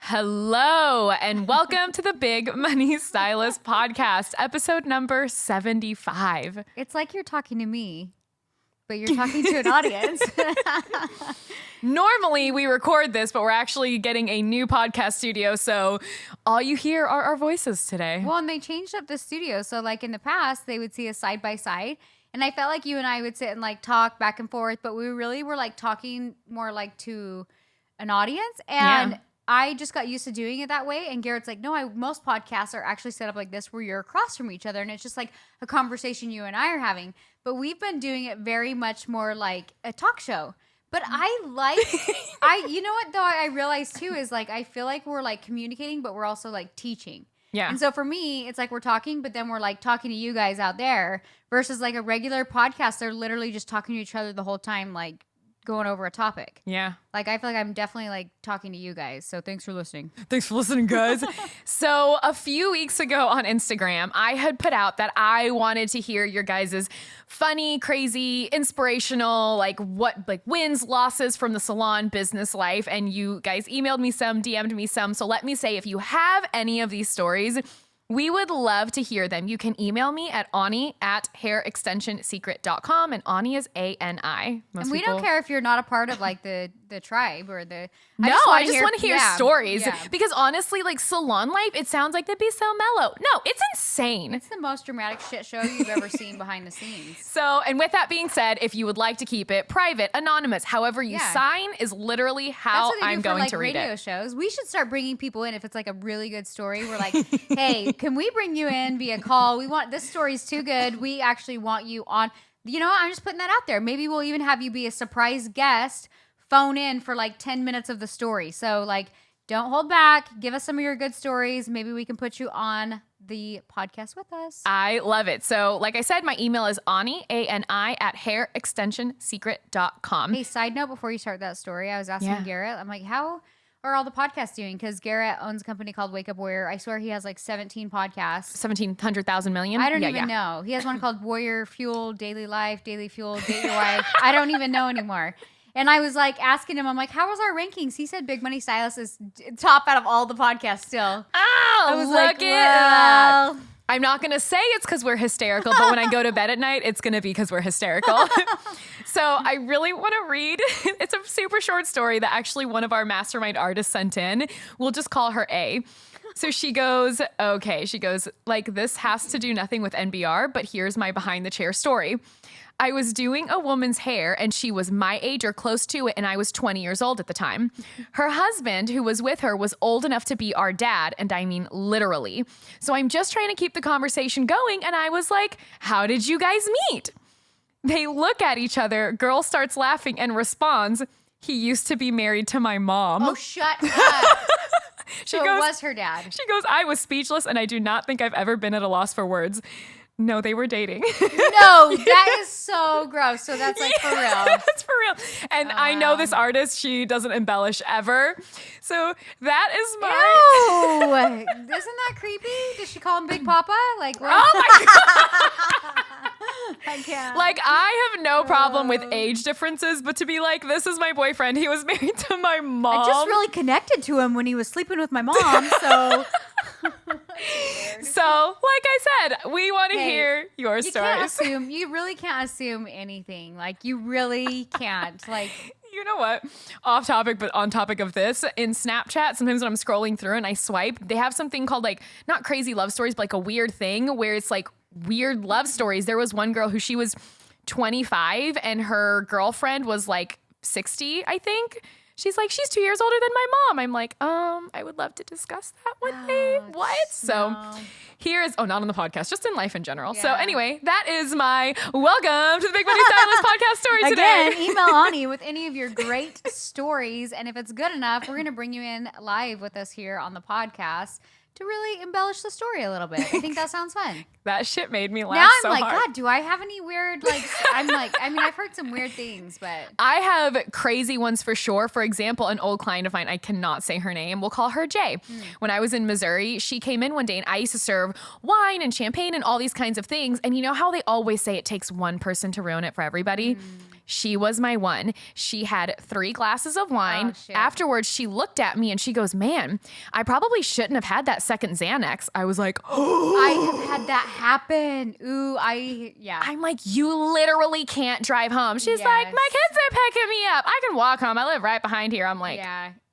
Hello, and welcome to the Big Money Stylist Podcast, episode number 75. It's like you're talking to me, but you're talking to an audience. Normally, we record this, but we're actually getting a new podcast studio, so all you hear are our voices today. Well, and they changed up the studio. So, like in the past, they would see us side by side. And I felt like you and I would sit and like talk back and forth, but we really were like talking more like to an audience. And I just got used to doing it that way. And Garrett's like, no, most podcasts are actually set up like this where you're across from each other. And it's just like a conversation you and I are having. But we've been doing it very much more like a talk show. But you know what though I realized too is like, I feel like we're like communicating, but we're also like teaching. Yeah. And so for me, it's like we're talking, but then we're like talking to you guys out there versus like a regular podcast. They're literally just talking to each other the whole time, like going over a topic. Yeah. Like I feel like I'm definitely like talking to you guys. So thanks for listening. Thanks for listening, guys. So a few weeks ago on Instagram, I had put out that I wanted to hear your guys' funny, crazy, inspirational, like wins, losses from the salon business life. And you guys emailed me some, DM'd me some. So let me say, if you have any of these stories, we would love to hear them. You can email me at ani@hairextensionsecret.com, and Ani is A-N-I. And we don't care if you're not a part of like the tribe or the... I just want to hear stories. Yeah. Because honestly, like salon life, it sounds like they'd be so mellow. No, it's insane. It's the most dramatic shit show you've ever seen behind the scenes. So, and with that being said, if you would like to keep it private, anonymous, however you sign is literally how I'm going to read it. Radio shows. We should start bringing people in if it's like a really good story. We're like, hey, can we bring you in via call? We want, this story's too good. We actually want you on. You know what? I'm just putting that out there. Maybe we'll even have you be a surprise guest, phone in for like 10 minutes of the story. So like, don't hold back. Give us some of your good stories. Maybe we can put you on the podcast with us. I love it. So like I said, my email is Ani, A-N-I, @hairextensionsecret.com. Hey, side note before you start that story, I was asking Garrett, I'm like, how are all the podcasts doing? Because Garrett owns a company called Wake Up Warrior. I swear he has like 17 podcasts. 1,700,000 million? I don't even know. He has one called Warrior Fuel, Daily Life, Daily Fuel, Date Your Wife. I don't even know anymore. And I was like asking him, I'm like, how was our rankings? He said Big Money Stylist is top out of all the podcasts still. Oh, I was look like, at that. I'm not going to say it's because we're hysterical, but when I go to bed at night, it's going to be because we're hysterical. So I really want to read. It's a super short story that actually one of our mastermind artists sent in. We'll just call her A. So she goes, like, this has to do nothing with NBR, but here's my behind the chair story. I was doing a woman's hair and she was my age or close to it, and I was 20 years old at the time. Her husband, who was with her, was old enough to be our dad, and I mean literally. So I'm just trying to keep the conversation going, and I was like, how did you guys meet? They look at each other, girl starts laughing and responds, he used to be married to my mom. Oh, shut up. So it was her dad. She goes, I was speechless, and I do not think I've ever been at a loss for words. No, they were dating. No, that is so gross. So that's like for real. That's for real. And I know this artist, she doesn't embellish ever. So that is my... Ew. Isn't that creepy? Did she call him Big Papa? Like, what? Oh my God. I can't. Like, I have no problem with age differences, but to be like, this is my boyfriend. He was married to my mom. I just really connected to him when he was sleeping with my mom, so... So, like I said, we want to hear your stories. You really can't assume anything. Like, you really can't. Like, you know what? Off topic, but on topic of this, in Snapchat, sometimes when I'm scrolling through and I swipe, they have something called like, not crazy love stories, but like a weird thing where it's like weird love stories. There was one girl who she was 25 and her girlfriend was like 60, I think. She's like, she's 2 years older than my mom. I'm like, I would love to discuss that one day. What? So here is, not on the podcast, just in life in general. Yeah. So anyway, that is my welcome to the Big Money Stylist podcast story today. Again, email Ani with any of your great stories. And if it's good enough, we're going to bring you in live with us here on the podcast to really embellish the story a little bit. I think that sounds fun. That shit made me laugh now so I'm like, hard. God, do I have any weird, like, I've heard some weird things, but. I have crazy ones for sure. For example, an old client of mine, I cannot say her name. We'll call her Jay. When I was in Missouri, she came in one day and I used to serve wine and champagne and all these kinds of things. And you know how they always say it takes one person to ruin it for everybody? She was my one. She had 3 glasses of wine. Oh, shit. Afterwards, she looked at me and she goes, man, I probably shouldn't have had that second Xanax. I was like, oh. I have had that happen. Ooh, I'm like, you literally can't drive home. She's like, my kids are picking me up. I can walk home. I live right behind here. I'm like,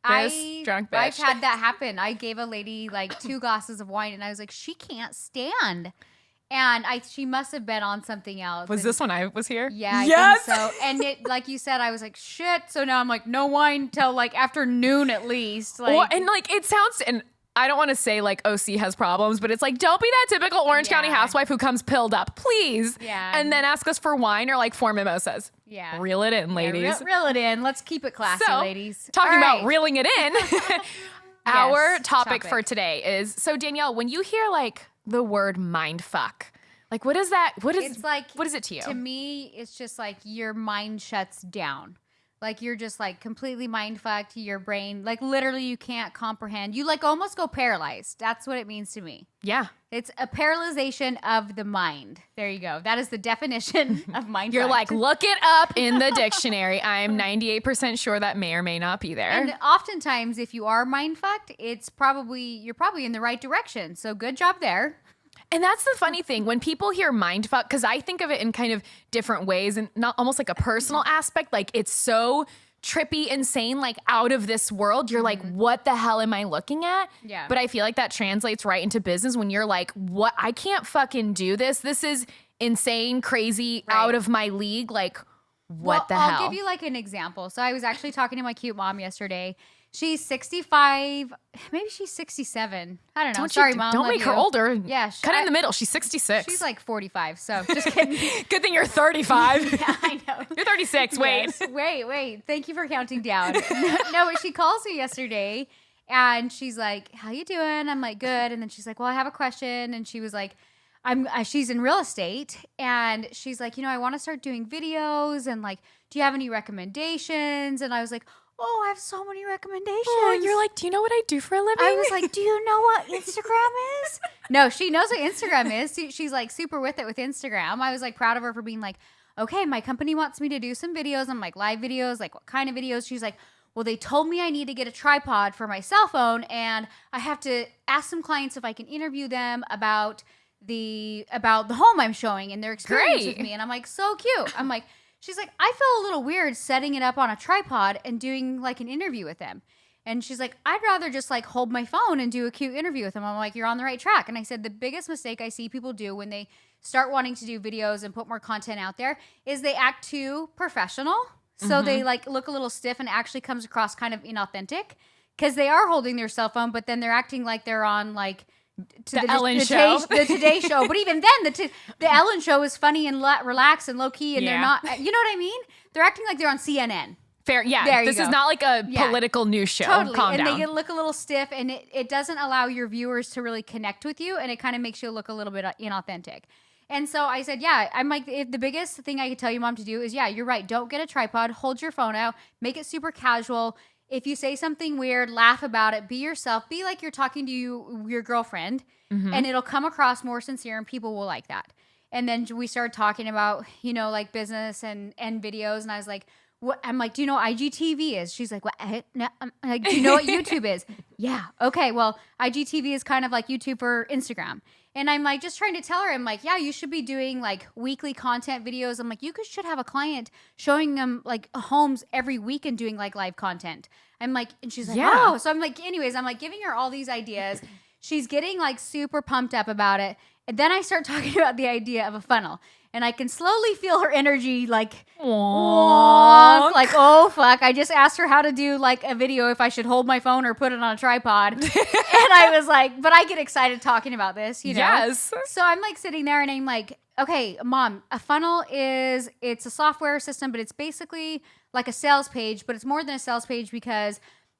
this drunk bitch. I've had that happen. I gave a lady like 2 glasses of wine and I was like, she can't stand. And she must have been on something else. Was this when I was here? Yeah, I think so. And it, like you said, I was like, shit. So now I'm like, no wine till like afternoon at least. Like, well, and like it sounds, and I don't want to say like OC has problems, but it's like, don't be that typical Orange County housewife who comes pilled up, please. Yeah. And then ask us for wine or like 4 mimosas. Yeah. Reel it in, ladies. Yeah, reel it in. Let's keep it classy, ladies. Talking about reeling it in. Our topic for today is, so Danielle, when you hear like the word mindfuck, like what is that? What is it to you? To me, it's just like your mind shuts down. Like you're just like completely mind fucked. Your brain, like literally you can't comprehend. You like almost go paralyzed. That's what it means to me. Yeah. It's a paralyzation of the mind. There you go. That is the definition of mind. You're like, look it up in the dictionary. I'm 98% sure that may or may not be there. And oftentimes if you are mind fucked, you're probably in the right direction. So good job there. And that's the funny thing when people hear mindfuck, because I think of it in kind of different ways and not almost like a personal aspect. Like it's so trippy, insane, like out of this world. You're like, what the hell am I looking at? Yeah. But I feel like that translates right into business when you're like, what? I can't fucking do this. This is insane, crazy, out of my league. Like, what the hell? I'll give you like an example. So I was actually talking to my cute mom yesterday. She's 65, maybe she's 67. I don't know. Sorry, Mom. Don't make her older. Yeah. Cut in the middle. She's 66. She's like 45, so just kidding. Good thing you're 35. Yeah, I know. You're 36. Wait. Yes. Wait. Thank you for counting down. No, but she calls me yesterday, and she's like, how you doing? I'm like, good. And then she's like, well, I have a question. And she was like, she's in real estate, and she's like, I want to start doing videos, and like, do you have any recommendations? And I was like, oh, I have so many recommendations. Oh, you're like, do you know what I do for a living? I was like, do you know what Instagram is? No, she knows what Instagram is. She's like super with it with Instagram. I was like proud of her for being like, okay, my company wants me to do some videos. I'm like, live videos, like what kind of videos? She's like, well, they told me I need to get a tripod for my cell phone, and I have to ask some clients if I can interview them about the home I'm showing and their experience with me. And I'm like, so cute. I'm like, she's like, I feel a little weird setting it up on a tripod and doing like an interview with them. And she's like, I'd rather just like hold my phone and do a cute interview with them. I'm like, you're on the right track. And I said, the biggest mistake I see people do when they start wanting to do videos and put more content out there is they act too professional. So they like look a little stiff and actually comes across kind of inauthentic because they are holding their cell phone, but then they're acting like they're on like the Ellen show. The Today Show. But even then, the Ellen Show is funny and relaxed and low key, and they're not. You know what I mean? They're acting like they're on CNN. Fair, yeah. This is not like a political news show. Totally, Calm and down. they look a little stiff, and it doesn't allow your viewers to really connect with you, and it kind of makes you look a little bit inauthentic. And so I said, I'm like, if the biggest thing I could tell you, Mom, to do is, you're right. Don't get a tripod. Hold your phone out. Make it super casual. If you say something weird, laugh about it. Be yourself. Be like you're talking to your girlfriend, and it'll come across more sincere, and people will like that. And then we started talking about, like business and videos, and I was like, what? I'm like, do you know what IGTV is? She's like, what? No. I'm like, do you know what YouTube is? Yeah. Okay. Well, IGTV is kind of like YouTube for Instagram. And I'm like, just trying to tell her, I'm like, you should be doing like weekly content videos. I'm like, you should have a client showing them like homes every week and doing like live content. I'm like, and she's like, oh. So I'm like, anyways, I'm like giving her all these ideas. She's getting like super pumped up about it. And then I start talking about the idea of a funnel. And I can slowly feel her energy like, wonk, like, oh, fuck. I just asked her how to do like a video if I should hold my phone or put it on a tripod. And I was like, but I get excited talking about this, Yes. So I'm like sitting there and I'm like, okay, Mom, a funnel it's a software system, but it's basically like a sales page, but it's more than a sales page because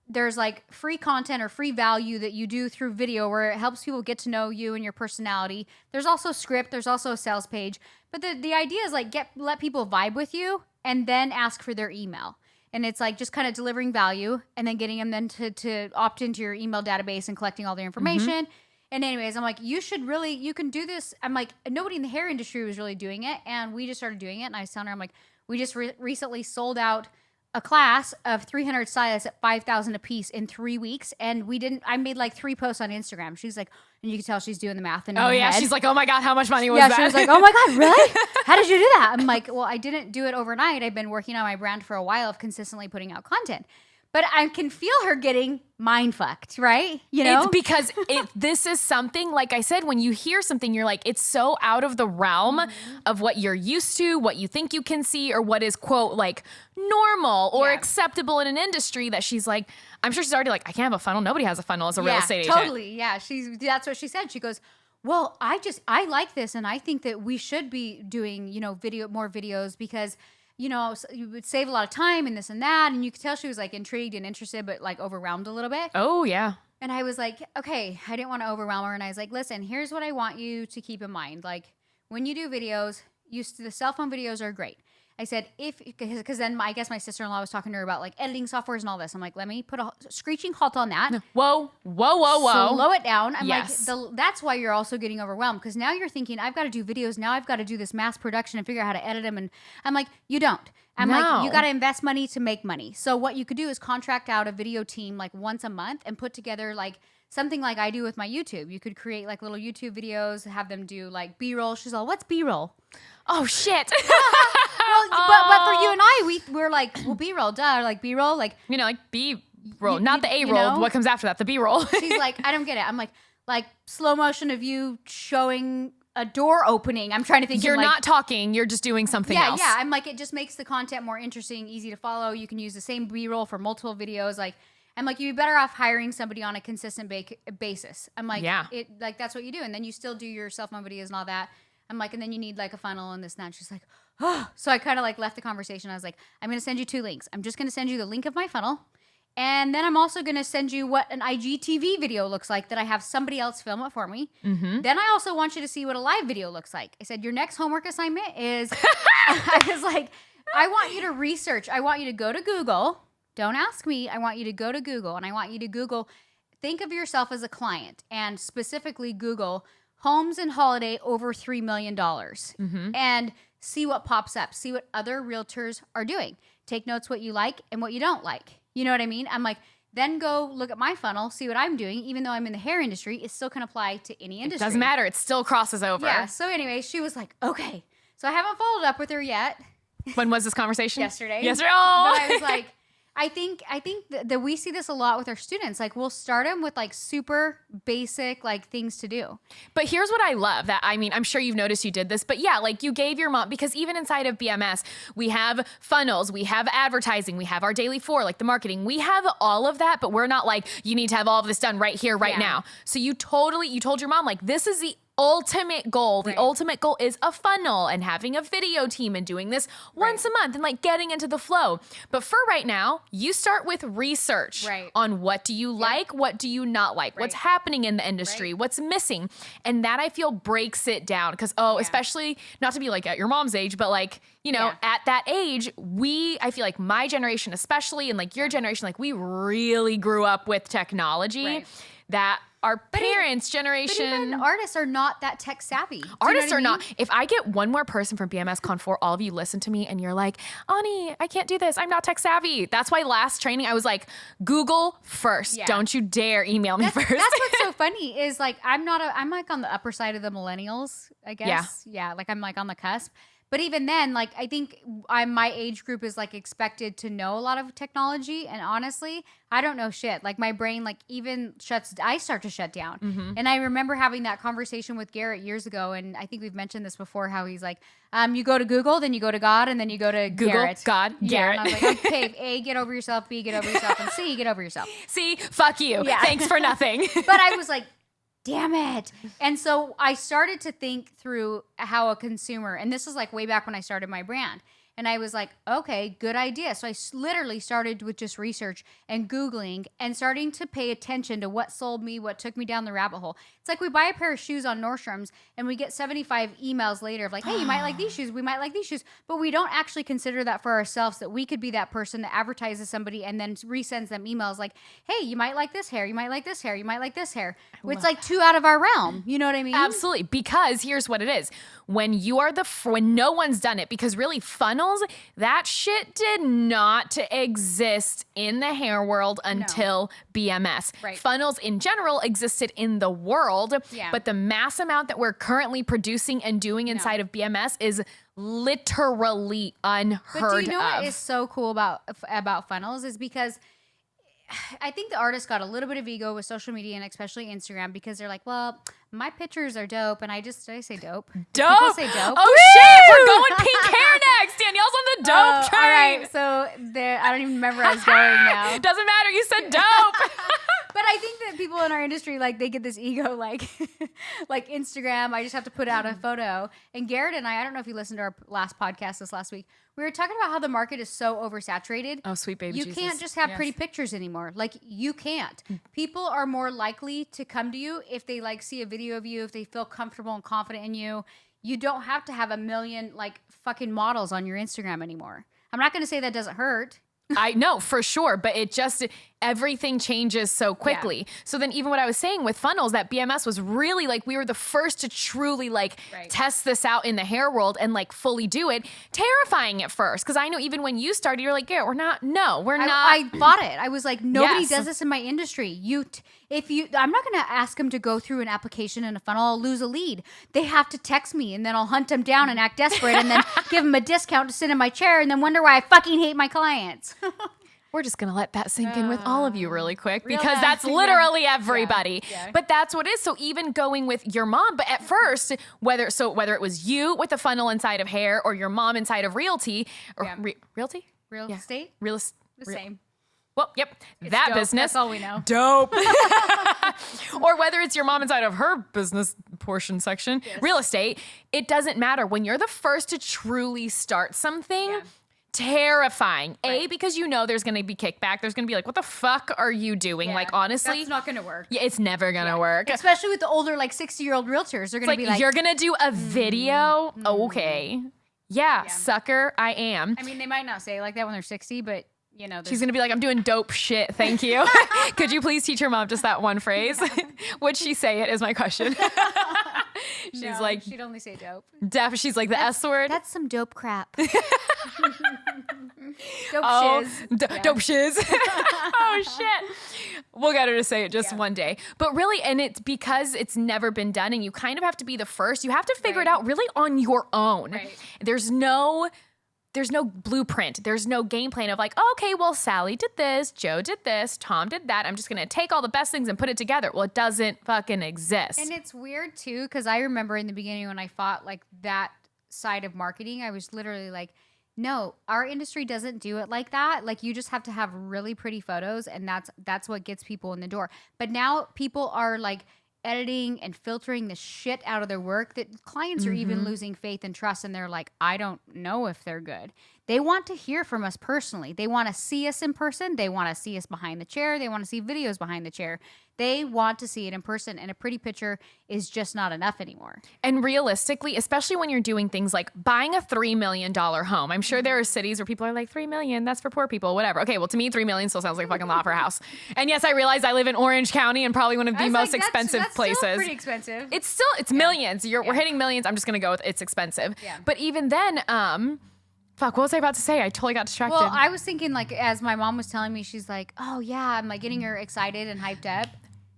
there's like free content or free value that you do through video where it helps people get to know you and your personality. There's also script. There's also a sales page. But the idea is like let people vibe with you and then ask for their email. And it's like just kind of delivering value and then getting them then to opt into your email database and collecting all their information. And anyways, I'm like, you can do this. I'm like, nobody in the hair industry was really doing it. And we just started doing it. And I was telling her, I'm like, We just recently sold out a class of 300 stylists at $5,000 a piece in 3 weeks. And I made like 3 posts on Instagram. She's like, and you can tell she's doing the math in her head. She's like, oh my God, how much money was that? She was like, oh my God, really? How did you do that? I'm like, well, I didn't do it overnight. I've been working on my brand for a while of consistently putting out content. But I can feel her getting mind fucked, right? You know? It's because this is something, like I said, when you hear something, you're like, it's so out of the realm of what you're used to, what you think you can see, or what is, quote, like normal or acceptable in an industry that she's like, I'm sure she's already like, I can't have a funnel. Nobody has a funnel as a real estate agent. Totally. Yeah. That's what she said. She goes, well, I like this. And I think that we should be doing, more videos because you would save a lot of time and this and that. And you could tell she was like intrigued and interested, but like overwhelmed a little bit. Oh, yeah. And I was like, okay, I didn't want to overwhelm her. And I was like, listen, here's what I want you to keep in mind. Like when you do videos, the cell phone videos are great. I said, because then I guess my sister-in-law was talking to her about like editing softwares and all this. I'm like, let me put a screeching halt on that. Whoa. Slow it down. I'm yes. like, that's why you're also getting overwhelmed. Because now you're thinking, I've got to do videos. Now I've got to do this mass production and figure out how to edit them. And I'm like, you don't. I'm like, you got to invest money to make money. So what you could do is contract out a video team like once a month and put together like something like I do with my YouTube. You could create like little YouTube videos, have them do like B-roll. She's all, what's B-roll? Oh, shit. But for you and I, we're like, well, B-roll, duh. Like B-roll, like. Like B-roll, not the A-roll. What comes after that? The B-roll. She's like, I don't get it. I'm like slow motion of you showing a door opening. I'm trying to think. You're not talking. You're just doing something else. Yeah. I'm like, it just makes the content more interesting, easy to follow. You can use the same B-roll for multiple videos. Like, I'm like, you'd be better off hiring somebody on a consistent basis. I'm like, that's what you do. And then you still do your cell phone videos and all that. I'm like, and then you need like a funnel and this and that. She's like, oh. So I kind of like left the conversation. I was like, I'm going to send you 2 links. I'm just going to send you the link of my funnel. And then I'm also going to send you what an IGTV video looks like that I have somebody else film it for me. Mm-hmm. Then I also want you to see what a live video looks like. I said, your next homework assignment is, I was like, I want you to research. I want you to go to Google. Don't ask me. I want you to go to Google and I want you to Google, think of yourself as a client and specifically Google homes and holiday over $3 million and see what pops up. See what other realtors are doing. Take notes what you like and what you don't like. You know what I mean? I'm like, then go look at my funnel, see what I'm doing. Even though I'm in the hair industry, it still can apply to any industry. It doesn't matter. It still crosses over. Yeah. So anyway, she was like, okay. So I haven't followed up with her yet. When was this conversation? Yesterday. Oh. But I was like, I think that we see this a lot with our students. Like we'll start them with like super basic like things to do. But here's what I love that, I mean, I'm sure you've noticed you did this, but yeah, like you gave your mom, because even inside of BMS, we have funnels, we have advertising, we have our daily 4, like the marketing, we have all of that, but we're not like, you need to have all of this done right here, right now. So you told your mom like, this is the ultimate goal. The ultimate goal is a funnel and having a video team and doing this once a month and like getting into the flow. But for right now, you start with research on what do you like, what do you not like, what's happening in the industry, what's missing. And that I feel breaks it down because, especially not to be like at your mom's age, but like, at that age, I feel like my generation especially and like your generation, like we really grew up with technology that our parents' generation. But even artists are not that tech savvy. Artists are not. If I get one more person from BMS Con 4, all of you listen to me and you're like, Ani, I can't do this. I'm not tech savvy. That's why last training I was like, Google first. Yeah. Don't you dare email me first. That's what's so funny is like, I'm like on the upper side of the millennials, I guess. Yeah. Like I'm like on the cusp. But even then, like, I think my age group is, like, expected to know a lot of technology. And honestly, I don't know shit. Like, my brain, like, I start to shut down. Mm-hmm. And I remember having that conversation with Garrett years ago. And I think we've mentioned this before, how he's like, you go to Google, then you go to God, and then you go to Google, Garrett. God, Garrett. And I was like, okay, A, get over yourself. B, get over yourself. And C, get over yourself. C, fuck you. Yeah. Thanks for nothing. But I was like, damn it. And so I started to think through how a consumer, and this is like way back when I started my brand. And I was like, okay, good idea. So I literally started with just research and Googling and starting to pay attention to what sold me, what took me down the rabbit hole. It's like we buy a pair of shoes on Nordstrom's and we get 75 emails later of like, hey, you might like these shoes. We might like these shoes. But we don't actually consider that for ourselves, that we could be that person that advertises somebody and then resends them emails like, hey, you might like this hair. You might like this hair. You might like this hair. It's like too out of our realm. You know what I mean? Absolutely. Because here's what it is. When you are when no one's done it, because really funnel funnels, that shit did not exist in the hair world until BMS. Right. Funnels in general existed in the world, Yeah. but the mass amount that we're currently producing and doing inside of BMS is literally unheard of. But do you know what is so cool about funnels is because I think the artists got a little bit of ego with social media and especially Instagram because they're like, well, my pictures are dope. And did I say dope? Dope? People say dope. Oh, shit. We're going pink hair next. Danielle's on the dope train. All right. So I don't even remember where I was going now. Doesn't matter. You said dope. But I think that people in our industry, like, they get this ego, like Instagram, I just have to put out a photo. And Garrett and I don't know if you listened to our last podcast this last week, we were talking about how the market is so oversaturated. Oh, sweet baby Jesus. You can't just have pretty pictures anymore. Like, you can't. People are more likely to come to you if they, like, see a video of you, if they feel comfortable and confident in you. You don't have to have a million, like, fucking models on your Instagram anymore. I'm not going to say that doesn't hurt. I know for sure, but everything changes so quickly. Yeah. So then even what I was saying with funnels, that BMS was really like, we were the first to truly test this out in the hair world and like fully do it. Terrifying at first. Cause I know even when you started, you're like, yeah, we're not. I bought it. I was like, nobody does this in my industry. I'm not going to ask them to go through an application and a funnel. I'll lose a lead. They have to text me and then I'll hunt them down and act desperate and then give them a discount to sit in my chair and then wonder why I fucking hate my clients. We're just going to let that sink in with all of you really quick because that's literally everybody. Yeah. But that's what it is. So even going with your mom, but at first, whether it was you with a funnel inside of hair or your mom inside of realty or realty? Real estate? Same. Well, yep, it's that dope. business. That's all we know. Dope. Or whether it's your mom inside of her business portion section, real estate, it doesn't matter. When you're the first to truly start something, terrifying. Right. Because you know there's going to be kickback. There's going to be like, what the fuck are you doing? Yeah. Like, honestly. That's not going to work. Yeah, it's never going to work. Especially with the older, like 60-year-old realtors. They're going to be like, you're going to do a video? Okay. Yeah, sucker, I am. I mean, they might not say it like that when they're 60, but you know. She's going to be like, I'm doing dope shit. Thank you. Could you please teach your mom just that one phrase? Would she say it is my question. She's like, she'd only say dope. She's like the S word. That's some dope crap. Dope shiz. Dope shiz. Oh shit. We'll get her to say it just one day. But really, and it's because it's never been done and you kind of have to be the first. You have to figure it out really on your own. Right. There's no blueprint. There's no game plan of like, okay, well, Sally did this, Joe did this, Tom did that. I'm just going to take all the best things and put it together. Well, it doesn't fucking exist. And it's weird too, because I remember in the beginning when I fought like that side of marketing, I was literally like, no, our industry doesn't do it like that. Like you just have to have really pretty photos and that's what gets people in the door. But now people are like editing and filtering the shit out of their work that clients are even losing faith and trust, and they're like, I don't know if they're good. They want to hear from us personally. They want to see us in person. They want to see us behind the chair. They want to see videos behind the chair. They want to see it in person, and a pretty picture is just not enough anymore. And realistically, especially when you're doing things like buying a $3 million home, I'm sure there are cities where people are like, $3 million, that's for poor people, whatever. Okay, well, to me, $3 million still sounds like a fucking lot for a house. And yes, I realize I live in Orange County and probably one of the most expensive places. Still pretty expensive. It's millions. We're hitting millions. I'm just going to go with it's expensive. Yeah. But even then, fuck, what was I about to say? I totally got distracted. Well, I was thinking, like, as my mom was telling me, she's like, oh, yeah, I'm, like, getting her excited and hyped up.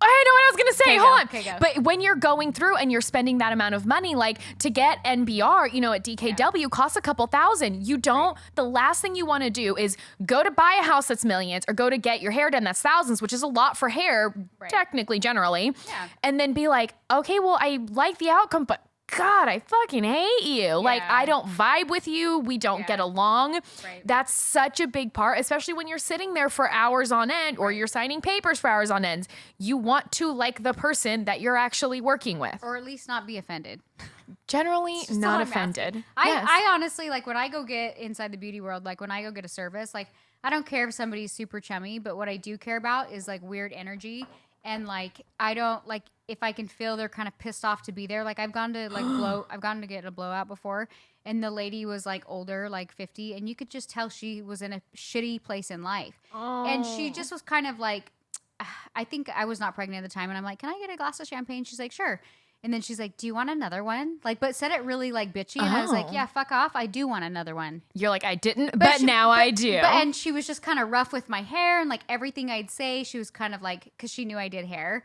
I know what I was going to say. Hold on. Okay, go. But when you're going through and you're spending that amount of money, like, to get NBR, at DKW costs a couple thousand. You don't, the last thing you want to do is go to buy a house that's millions or go to get your hair done that's thousands, which is a lot for hair, technically, generally. Yeah. And then be like, okay, well, I like the outcome, but God, I fucking hate you. Yeah. Like, I don't vibe with you. We don't get along. Right. That's such a big part, especially when you're sitting there for hours on end or you're signing papers for hours on end. You want to like the person that you're actually working with. Or at least not be offended. Generally not offended. I honestly, like, when I go get inside the beauty world, like when I go get a service, like, I don't care if somebody's super chummy, but what I do care about is like weird energy. And like, I don't like if I can feel they're kind of pissed off to be there. Like I've gone to get a blowout before, and the lady was like older, like 50, and you could just tell she was in a shitty place in life. Oh. And she just was kind of like, I think I was not pregnant at the time, and I'm like, can I get a glass of champagne? She's like, sure. And then she's like, do you want another one? Like, but said it really like bitchy. And I was like, yeah, fuck off. I do want another one. You're like, I didn't, but now I do. And she was just kind of rough with my hair and like everything I'd say. She was kind of like, because she knew I did hair.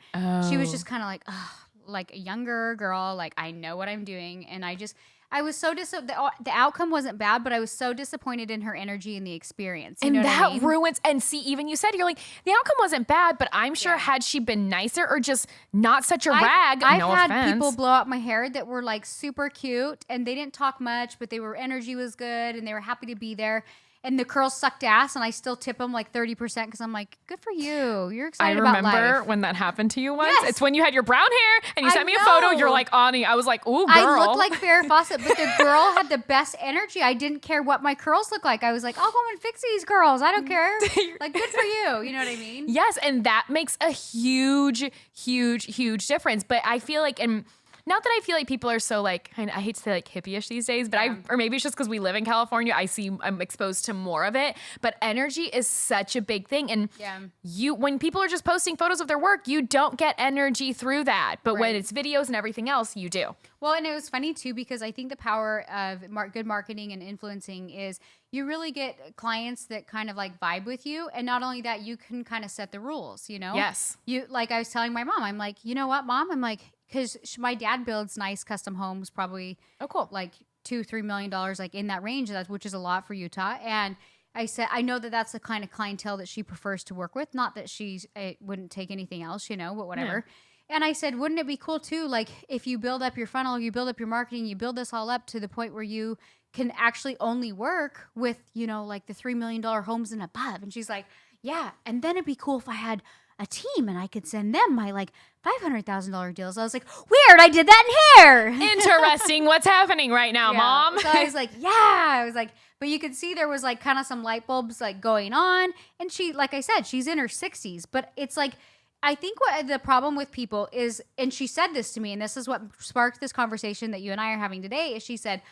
She was just kind of like, ugh, like a younger girl. Like, I know what I'm doing. And I was so the outcome wasn't bad, but I was so disappointed in her energy and the experience. You know what I mean? Ruins. And see, even you said, you're like, the outcome wasn't bad, but I'm sure had she been nicer or just not such a rag. I've no had offense. people blow out my hair that were like super cute, and they didn't talk much, but energy was good, and they were happy to be there. And the curls sucked ass, and I still tip them like 30% because I'm like, good for you. You're excited about life. I remember when that happened to you once. Yes. It's when you had your brown hair and you sent me a photo. You're like, Ani. I was like, ooh, girl. I looked like Farrah Fawcett, but the girl had the best energy. I didn't care what my curls looked like. I was like, I'll go and fix these girls. I don't care. Like, good for you. You know what I mean? Yes, and that makes a huge, huge, huge difference. But I feel like, and not that I feel like people are so like, I hate to say like hippie-ish these days, but or maybe it's just because we live in California, I'm exposed to more of it. But energy is such a big thing. And when people are just posting photos of their work, you don't get energy through that. But when it's videos and everything else, you do. Well, and it was funny too, because I think the power of good marketing and influencing is you really get clients that kind of like vibe with you. And not only that, you can kind of set the rules, you know? Yes. Like I was telling my mom, I'm like, you know what, Mom? I'm like, because my dad builds nice custom homes, probably like $2-3 million, like in that range, which is a lot for Utah. And I said, I know that that's the kind of clientele that she prefers to work with. Not that she wouldn't take anything else, you know, but whatever. Yeah. And I said, wouldn't it be cool too? Like if you build up your funnel, you build up your marketing, you build this all up to the point where you can actually only work with, you know, like the $3 million homes and above. And she's like, yeah. And then it'd be cool if I had a team and I could send them my like $500,000 deals. I was like, weird, I did that in hair. Interesting. What's happening right now, Mom? So I was like, I was like, but you could see there was like kind of some light bulbs like going on. And she, like I said, she's in her 60s, but it's like, I think what the problem with people is, and she said this to me, and this is what sparked this conversation that you and I are having today, is she said,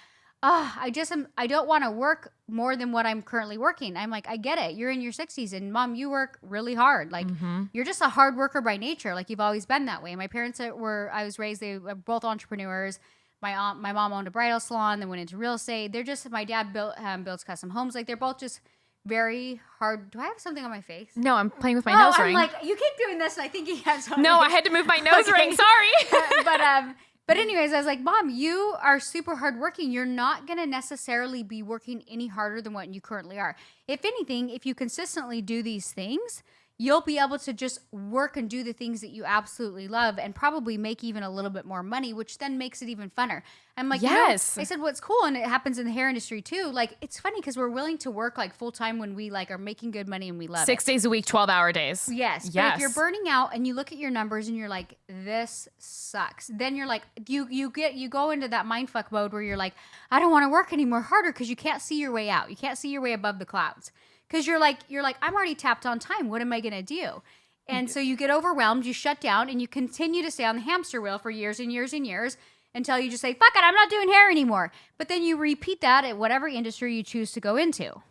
I don't want to work more than what I'm currently working. I'm like, I get it. You're in your 60s and Mom, you work really hard. Like you're just a hard worker by nature. Like you've always been that way. My parents I was raised, they were both entrepreneurs. My mom owned a bridal salon, then went into real estate. My dad builds custom homes. Like they're both just very hard. Do I have something on my face? No, I'm playing with my nose ring. I'm like, you keep doing this and I think you have something. No, I had to move my nose ring. Sorry. But anyways, I was like, Mom, you are super hardworking. You're not going to necessarily be working any harder than what you currently are. If anything, if you consistently do these things, you'll be able to just work and do the things that you absolutely love and probably make even a little bit more money, which then makes it even funner. I'm like, yes. I said, what's cool, and it happens in the hair industry too. Like, it's funny because we're willing to work like full time when we like are making good money and we love 6 it. days a week, 12-hour days. Yes. But if you're burning out and you look at your numbers and you're like, this sucks, then you're like, you go into that mindfuck mode where you're like, I don't want to work anymore harder because you can't see your way out. You can't see your way above the clouds. Because you're like, I'm already tapped on time. What am I going to do? And so you get overwhelmed, you shut down, and you continue to stay on the hamster wheel for years and years and years until you just say, fuck it, I'm not doing hair anymore. But then you repeat that at whatever industry you choose to go into.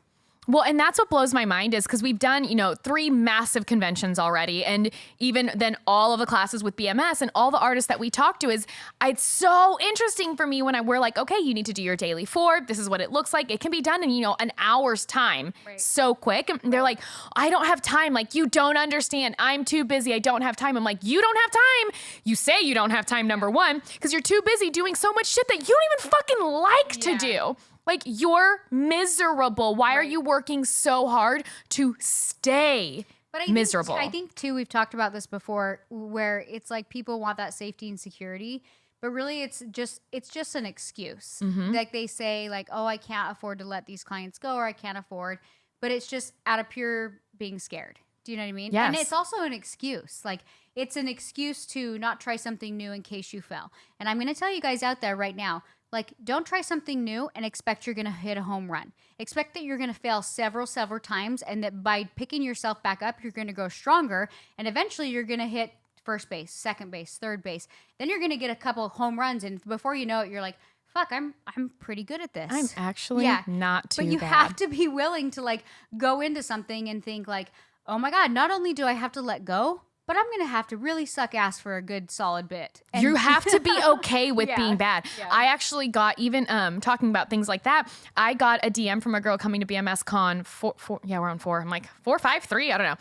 Well, and that's what blows my mind is because we've done, 3 massive conventions already. And even then all of the classes with BMS and all the artists that we talk to it's so interesting for me when we're like, okay, you need to do your daily 4. This is what it looks like. It can be done in, an hour's time so quick. And they're like, I don't have time. Like, you don't understand. I'm too busy. I don't have time. I'm like, you don't have time. You say you don't have time, number one, because you're too busy doing so much shit that you don't even fucking like to do. Like, you're miserable. Why are you working so hard to stay miserable? I think, too, we've talked about this before, where it's like people want that safety and security, but really it's just an excuse. Like they say, like, oh, I can't afford to let these clients go, or I can't afford, but it's just out of pure being scared. Do you know what I mean? Yes. And it's also an excuse. Like, it's an excuse to not try something new in case you fail. And I'm going to tell you guys out there right now, like, don't try something new and expect you're going to hit a home run. Expect that you're going to fail several times, and that by picking yourself back up, you're going to grow stronger, and eventually you're going to hit first base, second base, third base. Then you're going to get a couple home runs, and before you know it, you're like, fuck, I'm pretty good at this. I'm actually not too bad. But you have to be willing to, like, go into something and think, like, oh my God, not only do I have to let go, but I'm going to have to really suck ass for a good solid bit. And you have to be okay with Yeah. being bad. Yeah. I actually got, even talking about things like that, I got a DM from a girl coming to BMS Con 4, yeah, we're on 4. I'm like 4, 5, 3, I don't know.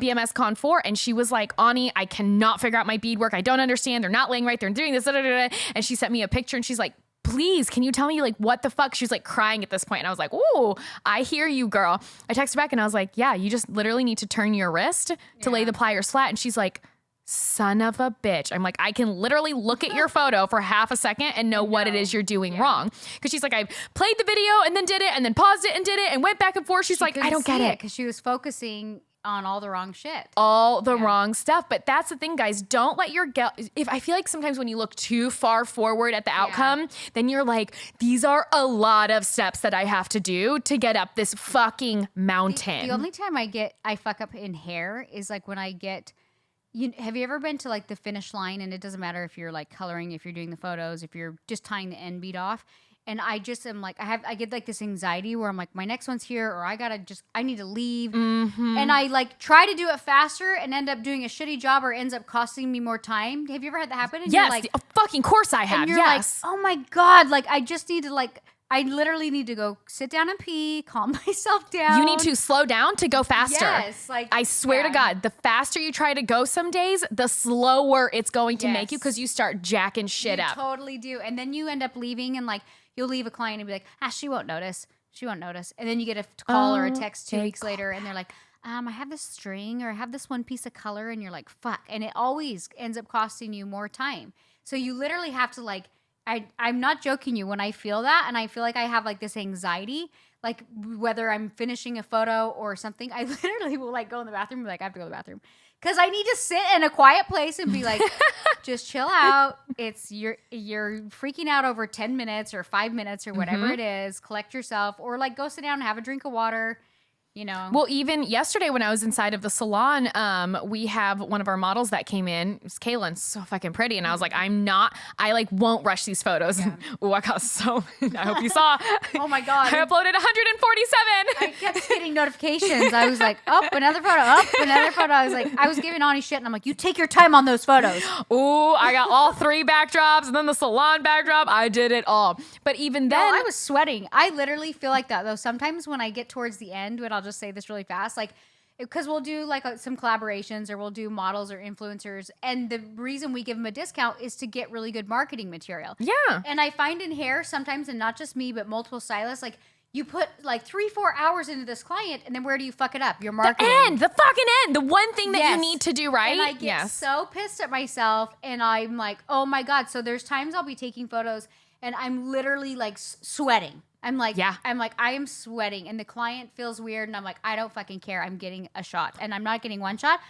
BMS Con 4, and she was like, Ani, I cannot figure out my beadwork. I don't understand. They're not laying right. They're doing this. Da, da, da, da. And she sent me a picture and she's like, please, can you tell me like what the fuck? She was like crying at this point. And I was like, ooh, I hear you, girl. I texted back and I was like, yeah, you just literally need to turn your wrist to lay the pliers flat. And she's like, son of a bitch. I'm like, I can literally look at your photo for half a second and know what it is you're doing wrong. Because she's like, I played the video and then did it and then paused it and did it and went back and forth. She's like, I don't get it. Because she was focusing on all the wrong shit. All the wrong stuff. But that's the thing, guys. Don't let your if I feel like sometimes when you look too far forward at the outcome, then you're like, these are a lot of steps that I have to do to get up this fucking mountain. The only time I fuck up in hair is like when I get, have you ever been to like the finish line, and it doesn't matter if you're like coloring, if you're doing the photos, if you're just tying the end bead off, and I just am like, I get like this anxiety where I'm like, my next one's here, or I need to leave. Mm-hmm. And I like try to do it faster and end up doing a shitty job, or ends up costing me more time. Have you ever had that happen? And yes, you're like, fucking course I have. and you're yes. like, oh my God, like I just need to like, I literally need to go sit down and pee, calm myself down. You need to slow down to go faster. Yes, like I swear to God, the faster you try to go some days, the slower it's going to make you, Yes. because you start jacking shit You up. totally do. And then you end up leaving, and like you'll leave a client and be like, she won't notice. She won't notice. And then you get a call or a text 2 weeks later, and they're like, I have this string, or I have this one piece of color, and you're like, fuck. And it always ends up costing you more time. So you literally have to like, I'm not joking you when I feel that, and I feel like I have like this anxiety, like whether I'm finishing a photo or something, I literally will like go in the bathroom and be like, I have to go to the bathroom. Because I need to sit in a quiet place and be like, just chill out. You're freaking out over 10 minutes or 5 minutes or whatever it is. Collect yourself, or like go sit down and have a drink of water. You know. Well, even yesterday when I was inside of the salon, we have one of our models that came in. It was Kaylin, so fucking pretty. And I was like, I like won't rush these photos. Yeah. Oh, I got I hope you saw. Oh my God. I uploaded 147. I kept getting notifications. I was like, another photo. I was giving Ani shit, and I'm like, you take your time on those photos. Ooh, I got all 3 backdrops and then the salon backdrop. I did it all. But even then, I was sweating. I literally feel like that though. Sometimes when I get towards the end, when I'll just say this really fast, like, because we'll do like some collaborations, or we'll do models or influencers, and the reason we give them a discount is to get really good marketing material. Yeah. And I find in hair sometimes, and not just me, but multiple stylists, like you put like 3-4 hours into this client, and then where do you fuck it up? Your marketing. The fucking end. The one thing that you need to do right. And I get so pissed at myself, and I'm like, oh my God. So there's times I'll be taking photos and I'm literally like sweating. I'm like, I am sweating, and the client feels weird, and I'm like, I don't fucking care. I'm getting a shot, and I'm not getting one shot.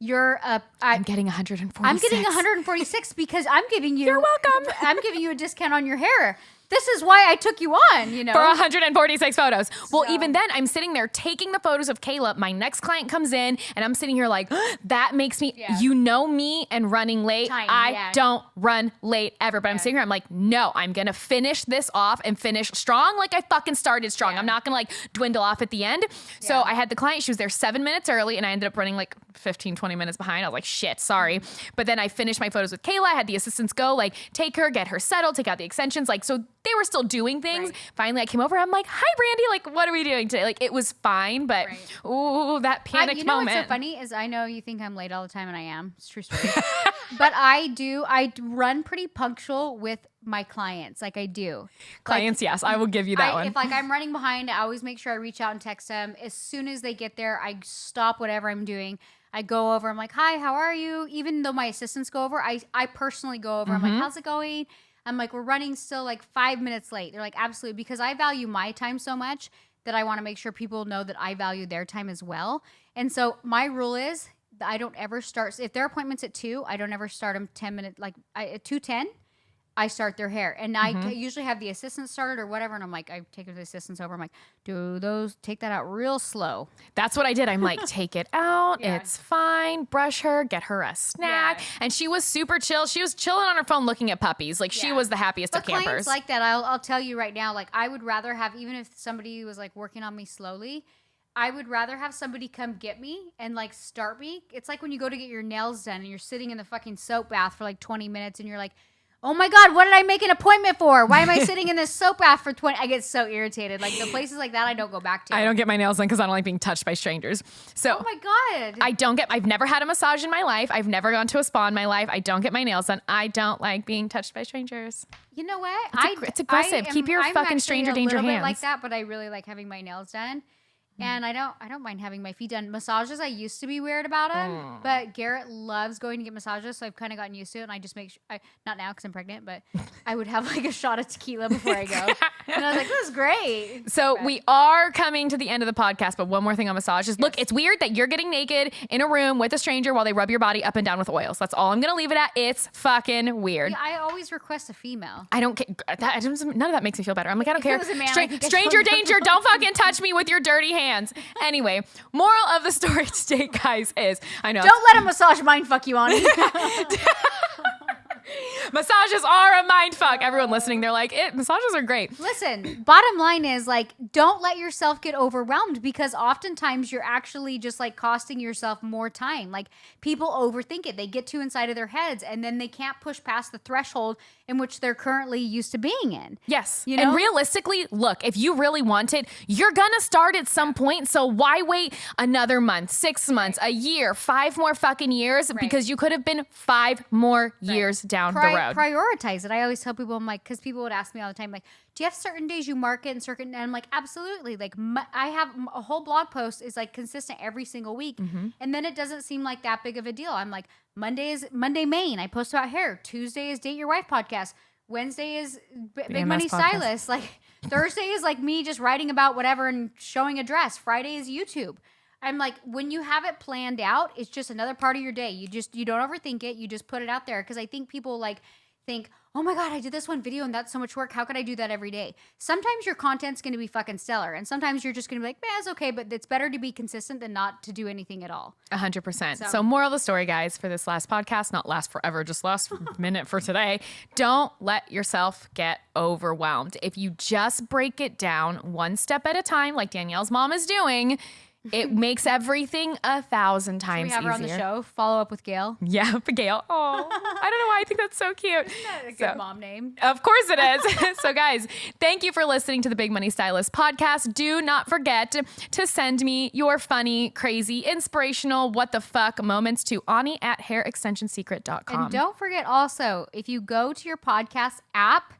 I'm getting 146. I'm getting 146 because I'm giving you. You're welcome. I'm giving you a discount on your hair. This is why I took you on, you know. For 146 photos. Well, even then, I'm sitting there taking the photos of Kayla. My next client comes in, and I'm sitting here like, that makes me, you know me and running late. I don't run late ever. But I'm sitting here, I'm like, no, I'm going to finish this off and finish strong like I fucking started strong. I'm not going to like dwindle off at the end. So I had the client, she was there 7 minutes early, and I ended up running like 15, 20 minutes behind. I was like, shit, sorry. But then I finished my photos with Kayla. I had the assistants go, like, take her, get her settled, take out the extensions. Like, so they were still doing things. Right. Finally, I came over. I'm like, hi, Brandy. Like, what are we doing today? Like, it was fine, but ooh, that panicked moment. What's so funny is I know you think I'm late all the time, and I am. It's a true story. But I run pretty punctual with my clients. Like, I do. Clients, yes. I will give you that one. If like I'm running behind, I always make sure I reach out and text them. As soon as they get there, I stop whatever I'm doing. I go over. I'm like, hi, how are you? Even though my assistants go over, I personally go over. I'm like, how's it going? I'm like, we're running still like 5 minutes late. They're like, absolutely. Because I value my time so much that I want to make sure people know that I value their time as well. And so my rule is I don't ever start. If their appointment's at 2, I don't ever start them 10 minutes. Like at 2:10, I start their hair. And I usually have the assistant started or whatever. And I'm like, I take the assistants over. I'm like, take that out real slow. That's what I did. I'm like, take it out. It's fine. Brush her, get her a snack. Yeah. And she was super chill. She was chilling on her phone looking at puppies. Like she was the happiest of campers. Clients like that. I'll tell you right now, like I would rather have, even if somebody was like working on me slowly, I would rather have somebody come get me and like start me. It's like when you go to get your nails done and you're sitting in the fucking soap bath for like 20 minutes and you're like, oh my God, what did I make an appointment for? Why am I sitting in this soap bath for 20? I get so irritated. Like the places like that, I don't go back to. I don't get my nails done because I don't like being touched by strangers. So oh my God. I've never had a massage in my life. I've never gone to a spa in my life. I don't get my nails done. I don't like being touched by strangers. You know what? It's aggressive. Keep your fucking stranger danger hands. I'm like that, but I really like having my nails done. And I don't mind having my feet done. Massages, I used to be weird about them, but Garrett loves going to get massages, so I've kind of gotten used to it. And I just make sure, not now because I'm pregnant, but I would have like a shot of tequila before I go. And I was like, this is great. So we are coming to the end of the podcast, but one more thing on massages. Yes. Look, it's weird that you're getting naked in a room with a stranger while they rub your body up and down with oils. That's all I'm going to leave it at. It's fucking weird. Yeah, I always request a female. I don't care. None of that makes me feel better. I'm like, I don't care. If it was a man, stranger danger. Don't fucking touch me with your dirty hands. Anyway, moral of the story today, guys, is I know. Don't let a massage mind fuck you, Ani. Massages are a mind fuck. Everyone listening, they're like, massages are great. Listen, bottom line is like, don't let yourself get overwhelmed because oftentimes you're actually just like costing yourself more time. Like people overthink it. They get too inside of their heads and then they can't push past the threshold in which they're currently used to being in. Yes. You know? And realistically, look, if you really want it, you're going to start at some point. So why wait another month, 6 months, a year, 5 more fucking years? Right. Because you could have been 5 more years down the road. Prioritize it. I always tell people, I'm like, because people would ask me all the time, like, do you have certain days you market and certain, and I'm like, absolutely. Like I have a whole blog post is like consistent every single week. Mm-hmm. And then it doesn't seem like that big of a deal. I'm like, Monday is Monday Maine. I post about hair. Tuesday is Date Your Wife podcast. Wednesday is Big Money podcast. Stylist. Like Thursday is like me just writing about whatever and showing a dress. Friday is YouTube. I'm like, when you have it planned out, it's just another part of your day. You don't overthink it. You just put it out there. Because I think people like think, oh my God, I did this one video and that's so much work. How could I do that every day? Sometimes your content's going to be fucking stellar. And sometimes you're just going to be like, man, it's okay. But it's better to be consistent than not to do anything at all. 100%. So moral of the story, guys, for this last podcast, not last forever, just last minute for today. Don't let yourself get overwhelmed. If you just break it down one step at a time, like Danielle's mom is doing, it makes everything 1,000 times easier. We have her on the show. Follow up with Gail. Yeah, Gail. Oh, I don't know why I think that's so cute. Isn't that a good mom name? Of course it is. So guys, thank you for listening to the Big Money Stylist podcast. Do not forget to send me your funny, crazy, inspirational, what the fuck moments to Ani@hairextensionsecret.com. And don't forget also, if you go to your podcast app,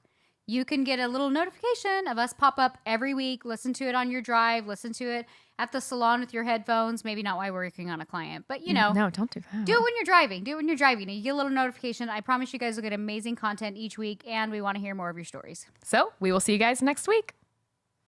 you can get a little notification of us pop up every week. Listen to it on your drive. Listen to it at the salon with your headphones. Maybe not while we're working on a client, but you know. No, don't do that. Do it when you're driving. Do it when you're driving. You get a little notification. I promise you guys will get amazing content each week, and we want to hear more of your stories. So we will see you guys next week.